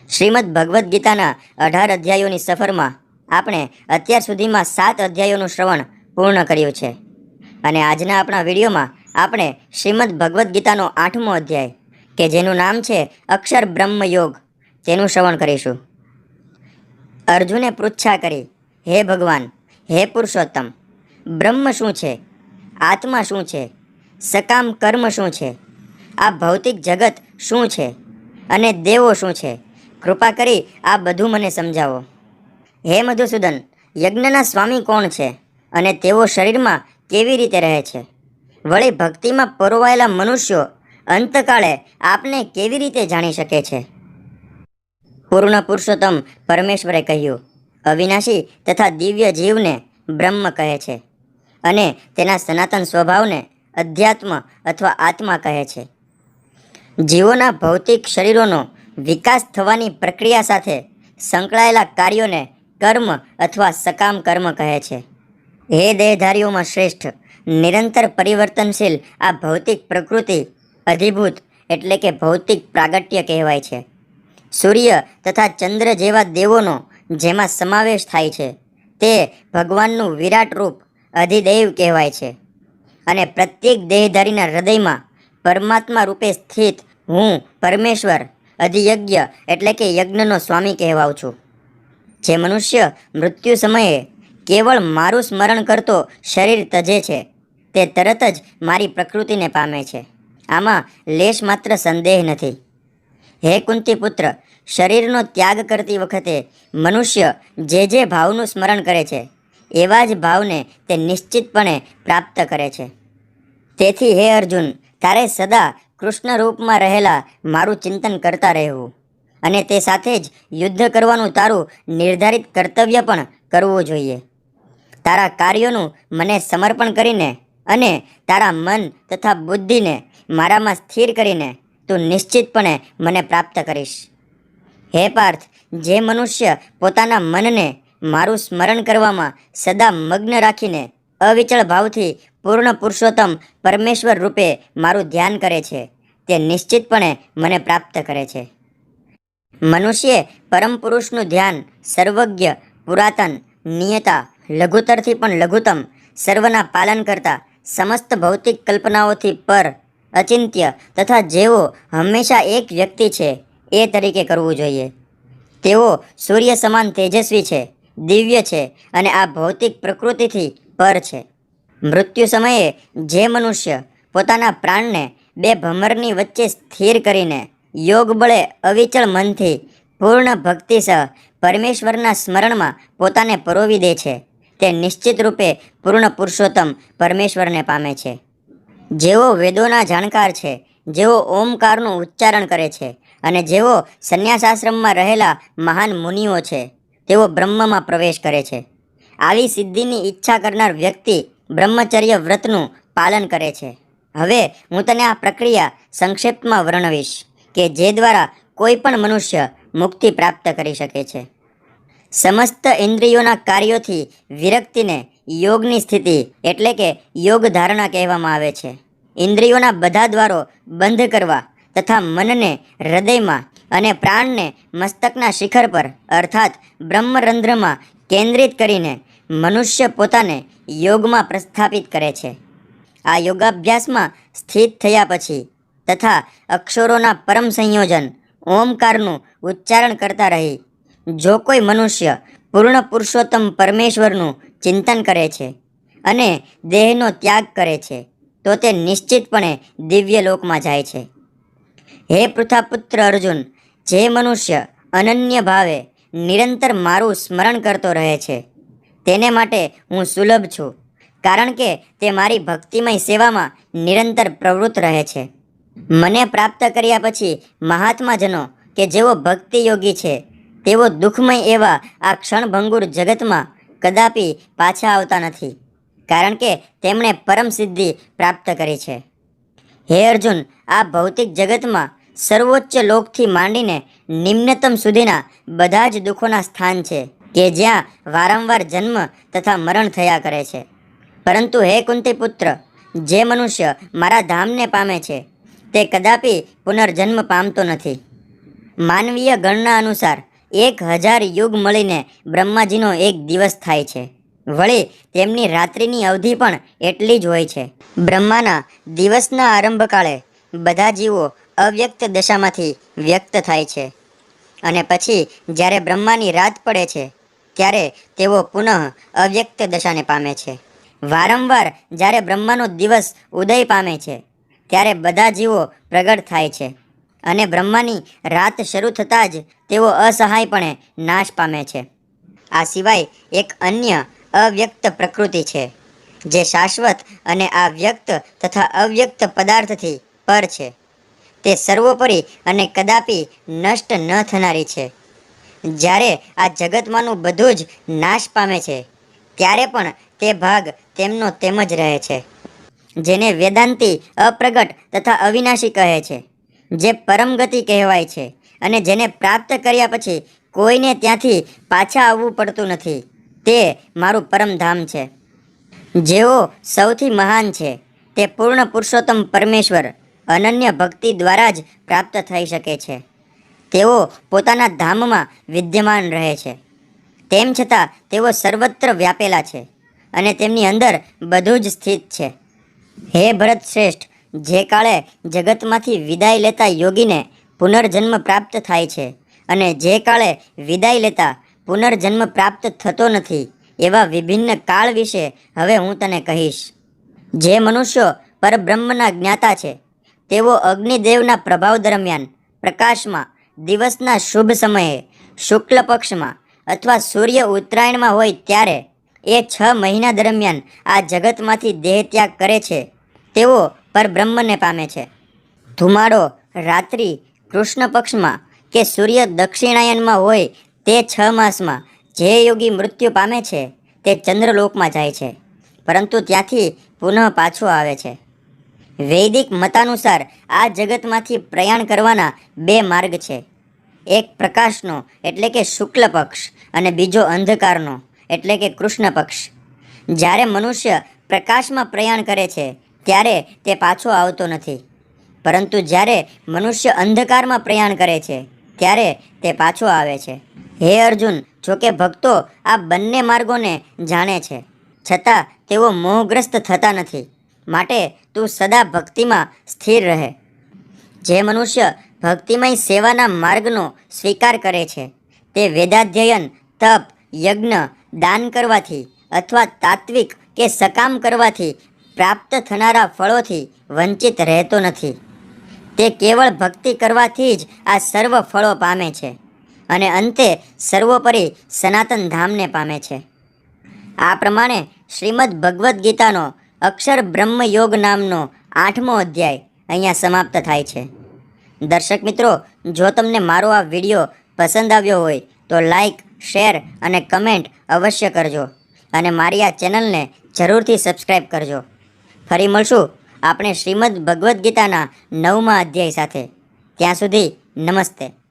શ્રીમદ ભગવદ્ ગીતાના 18 અધ્યાયોની સફરમાં આપણે અત્યાર સુધીમાં 7 અધ્યાયોનું શ્રવણ પૂર્ણ કર્યું છે અને આજના આપણા વિડીયોમાં આપણે શ્રીમદ ભગવદ્ ગીતાનો 8મો અધ્યાય કે જેનું નામ છે અક્ષર બ્રહ્મ યોગ તેનું શ્રવણ કરીશું. અર્જુને પૃચ્છા કરી, હે ભગવાન, હે પુરુષોત્તમ, બ્રહ્મ શું છે? આત્મા શું છે? સકામ કર્મ શું છે? આ ભૌતિક જગત શું છે? અને દેવો શું છે? કૃપા કરી આ બધું મને સમજાવો. હે મધુસૂદન, યજ્ઞના સ્વામી કોણ છે અને તેઓ શરીરમાં કેવી રીતે રહે છે? વળી ભક્તિમાં પરોવાયેલા મનુષ્યો અંતકાળે આપને કેવી રીતે જાણી શકે છે? પૂર્ણ પુરુષોત્તમ પરમેશ્વરે કહ્યું, અવિનાશી તથા દિવ્ય જીવને બ્રહ્મ કહે છે અને તેના સનાતન સ્વભાવને અધ્યાત્મ અથવા આત્મા કહે છે. જીવોના ભૌતિક શરીરોનો વિકાસ થવાની પ્રક્રિયા સાથે સંકળાયેલા કાર્યોને કર્મ અથવા સકામ કર્મ કહે છે. હે દેહધારીઓમાં શ્રેષ્ઠ, નિરંતર પરિવર્તનશીલ આ ભૌતિક પ્રકૃતિ અધિભૂત એટલે કે ભૌતિક પ્રાગટ્ય કહેવાય છે. સૂર્ય તથા ચંદ્ર જેવા દેવોનો જેમાં સમાવેશ થાય છે તે ભગવાનનું વિરાટ રૂપ અધિદૈવ કહેવાય છે અને પ્રત્યેક દેહધારીના હૃદયમાં પરમાત્મા રૂપે સ્થિત હું પરમેશ્વર અધિયજ્ઞ એટલે કે યજ્ઞનો સ્વામી કહેવાઉં છું. જે મનુષ્ય મૃત્યુ સમયે કેવળ મારું સ્મરણ કરતો શરીર તજે છે તે તરત જ મારી પ્રકૃતિને પામે છે. આમાં લેશ માત્ર સંદેહ નથી. હે કુંતી પુત્ર, શરીરનો ત્યાગ કરતી વખતે મનુષ્ય જે ભાવનું સ્મરણ કરે છે એવા જ ભાવને તે નિશ્ચિતપણે પ્રાપ્ત કરે છે. તેથી હે અર્જુન, તારે સદા કૃષ્ણ રૂપમાં રહેલા મારું ચિંતન કરતા રહેવું અને તે સાથે જ યુદ્ધ કરવાનું તારું નિર્ધારિત કર્તવ્ય પણ કરવું જોઈએ. તારા કાર્યોનું મને સમર્પણ કરીને અને તારા મન તથા બુદ્ધિને મારામાં સ્થિર કરીને તું નિશ્ચિતપણે મને પ્રાપ્ત કરીશ. હે પાર્થ, જે મનુષ્ય પોતાના મનને મારું સ્મરણ કરવામાં સદા મગ્ન રાખીને અવિચળ ભાવથી પૂર્ણ પુરુષોત્તમ પરમેશ્વર રૂપે મારું ધ્યાન કરે છે તે નિશ્ચિતપણે મને પ્રાપ્ત કરે છે. મનુષ્યે પરમ પુરુષનું ધ્યાન સર્વજ્ઞ, પુરાતન, નિયતા, લઘુતરથી પણ લઘુત્તમ, સર્વના પાલન કરતા, સમસ્ત ભૌતિક કલ્પનાઓથી પર, અચિંત્ય તથા જેઓ હંમેશા એક વ્યક્તિ છે એ તરીકે કરવું જોઈએ. તેઓ સૂર્ય સમાન તેજસ્વી છે, દિવ્ય છે અને આ ભૌતિક પ્રકૃતિથી પર છે. મૃત્યુ સમયે જે મનુષ્ય પોતાના પ્રાણને બે ભમરની વચ્ચે સ્થિર કરીને યોગ બળે અવિચળ મનથી પૂર્ણ ભક્તિ સહ પરમેશ્વરના સ્મરણમાં પોતાને પરોવી દે છે તે નિશ્ચિત રૂપે પૂર્ણ પુરુષોત્તમ પરમેશ્વરને પામે છે. જેઓ વેદોના જાણકાર છે, જેઓ ઓમકારનું ઉચ્ચારણ કરે છે અને જેઓ સંન્યાસાશ્રમમાં રહેલા મહાન મુનિઓ છે તેઓ બ્રહ્મમાં પ્રવેશ કરે છે. આવી સિદ્ધિની ઈચ્છા કરનાર વ્યક્તિ બ્રહ્મચર્ય વ્રતનું પાલન કરે છે. હવે હું તને આ પ્રક્રિયા સંક્ષેપમાં વર્ણવીશ કે જે દ્વારા કોઈ પણ મનુષ્ય મુક્તિ પ્રાપ્ત કરી શકે છે. સમસ્ત ઇન્દ્રિયોના કાર્યોથી વિરક્તિને યોગની સ્થિતિ એટલે કે યોગ ધારણા કહેવામાં આવે છે. ઇન્દ્રિયોના બધા દ્વારો બંધ કરવા તથા મનને હૃદયમાં અને પ્રાણને મસ્તકના શિખર પર અર્થાત બ્રહ્મરંધ્રમાં કેન્દ્રિત કરીને મનુષ્ય પોતાને યોગમાં પ્રસ્થાપિત કરે છે. આ યોગાભ્યાસમાં સ્થિત થયા પછી તથા અક્ષરોના પરમ સંયોજન ઓમકારનું ઉચ્ચારણ કરતા રહી જો કોઈ મનુષ્ય પૂર્ણ પુરુષોત્તમ પરમેશ્વરનું ચિંતન કરે છે અને દેહનો ત્યાગ કરે છે તો તે નિશ્ચિતપણે દિવ્ય લોકમાં જાય છે. હે પૃથાપુત્ર અર્જુન, જે મનુષ્ય અનન્ય ભાવે નિરંતર મારું સ્મરણ કરતો રહે છે તેને માટે હું સુલભ છું, કારણ કે તે મારી ભક્તિમય સેવામાં નિરંતર પ્રવૃત્ત રહે છે. મને પ્રાપ્ત કર્યા પછી મહાત્માજનો કે જેઓ ભક્તિ યોગી છે તેઓ દુઃખમય એવા આ ક્ષણભંગુર જગતમાં કદાપી પાછા આવતા નથી, કારણ કે તેમણે પરમ સિદ્ધિ પ્રાપ્ત કરી છે. હે અર્જુન, આ ભૌતિક જગતમાં સર્વોચ્ચ લોકથી માંડીને નિમ્નતમ સુધીના બધા જ દુઃખોના સ્થાન છે કે જ્યાં વારંવાર જન્મ તથા મરણ થયા કરે છે. પરંતુ હે કુંતી પુત્ર, જે મનુષ્ય મારા ધામને પામે છે તે કદાપી પુનર્જન્મ પામતો નથી. માનવીય ગણના અનુસાર 1000 યુગ મળીને બ્રહ્માજીનો એક દિવસ થાય છે. વળી તેમની રાત્રિની અવધિ પણ એટલી જ હોય છે. બ્રહ્માના દિવસના આરંભકાળે બધા જીવો અવ્યક્ત દશામાંથી વ્યક્ત થાય છે અને પછી જ્યારે બ્રહ્માની રાત પડે છે ત્યારે તેઓ પુનઃ અવ્યક્ત દશાને પામે છે. વારંવાર જ્યારે બ્રહ્માનો દિવસ ઉદય પામે છે ત્યારે બધા જીવો પ્રગટ થાય છે અને બ્રહ્માની રાત શરૂ થતાં જ તેઓ અસહાયપણે નાશ પામે છે. આ સિવાય એક અન્ય અવ્યક્ત પ્રકૃતિ છે જે શાશ્વત અને આ વ્યક્ત તથા અવ્યક્ત પદાર્થથી પર છે. તે સર્વોપરી અને કદાપી નષ્ટ ન થનારી છે. જ્યારે આ જગતમાંનું બધું જ નાશ પામે છે ત્યારે પણ તે ભાગ તેમનો તેમ જ રહે છે, જેને વેદાંતી અપ્રગટ તથા અવિનાશી કહે છે, જે પરમગતિ કહેવાય છે અને જેને પ્રાપ્ત કર્યા પછી કોઈને ત્યાંથી પાછા આવવું પડતું નથી. તે મારું પરમધામ છે. જેઓ સૌથી મહાન છે તે પૂર્ણ પુરુષોત્તમ પરમેશ્વર અનન્ય ભક્તિ દ્વારા જ પ્રાપ્ત થઈ શકે છે. તેઓ પોતાના ધામમાં વિદ્યમાન રહે છે, તેમ છતાં તેઓ સર્વત્ર વ્યાપેલા છે અને તેમની અંદર બધું જ સ્થિત છે. હે ભરત શ્રેષ્ઠ, જે કાળે જગતમાંથી વિદાય લેતા યોગીને પુનર્જન્મ પ્રાપ્ત થાય છે અને જે કાળે વિદાય લેતા પુનર્જન્મ પ્રાપ્ત થતો નથી એવા વિભિન્ન કાળ વિશે હવે હું તને કહીશ. જે મનુષ્યો પરબ્રહ્મના જ્ઞાતા છે તેઓ અગ્નિદેવના પ્રભાવ દરમિયાન પ્રકાશમાં દિવસના શુભ સમયે શુક્લ પક્ષમાં અથવા સૂર્ય ઉત્તરાયણમાં હોય ત્યારે એ 6 મહિના દરમિયાન આ જગતમાંથી દેહત્યાગ કરે છે તેઓ પરબ્રહ્મને પામે છે. ધુમાડો રાત્રિ કૃષ્ણ પક્ષમાં કે સૂર્ય દક્ષિણાયનમાં હોય તે 6 માસમાં જે યોગી મૃત્યુ પામે છે તે ચંદ્રલોકમાં જાય છે, પરંતુ ત્યાંથી પુનઃ પાછો આવે છે. વૈદિક મતાનુસાર આ જગતમાંથી પ્રયાણ કરવાના 2 માર્ગ છે. એક પ્રકાશનો એટલે કે શુક્લ પક્ષ અને બીજો અંધકારનો એટલે કે કૃષ્ણ પક્ષ. જ્યારે મનુષ્ય પ્રકાશમાં પ્રયાણ કરે છે ત્યારે તે પાછો આવતો નથી, પરંતુ જ્યારે મનુષ્ય અંધકારમાં પ્રયાણ કરે છે ત્યારે તે પાછો આવે છે. હે અર્જુન, જોકે ભક્તો આ બંને માર્ગોને જાણે છે છતાં તેઓ મોહગ્રસ્ત થતા નથી, માટે તું સદા ભક્તિમાં સ્થિર રહે. જે મનુષ્ય ભક્તિમય સેવાના માર્ગનો સ્વીકાર કરે છે તે વેદાધ્યયન, તપ, યજ્ઞ, દાન કરવાથી અથવા તાત્વિક કે સકામ કરવાથી પ્રાપ્ત થનારા ફળોથી વંચિત રહેતો નથી. તે કેવળ ભક્તિ કરવાથી જ આ સર્વ ફળો પામે છે અને અંતે સર્વોપરી સનાતન ધામને પામે છે. આ પ્રમાણે શ્રીમદ ભગવદ્ ગીતાનો અક્ષર બ્રહ્મ યોગ નામનો 8મો અધ્યાય અહીંયા સમાપ્ત થાય છે. દર્શક મિત્રો, જો તમને મારો આ વિડીયો પસંદ આવ્યો હોય તો લાઈક, શેર અને કમેન્ટ અવશ્ય કરજો અને મારી આ ચેનલને જરૂરથી સબસ્ક્રાઈબ કરજો. ફરી મળશું આપણે શ્રીમદ ભગવદ્ ગીતાના 9મા અધ્યાય સાથે. ત્યાં સુધી નમસ્તે.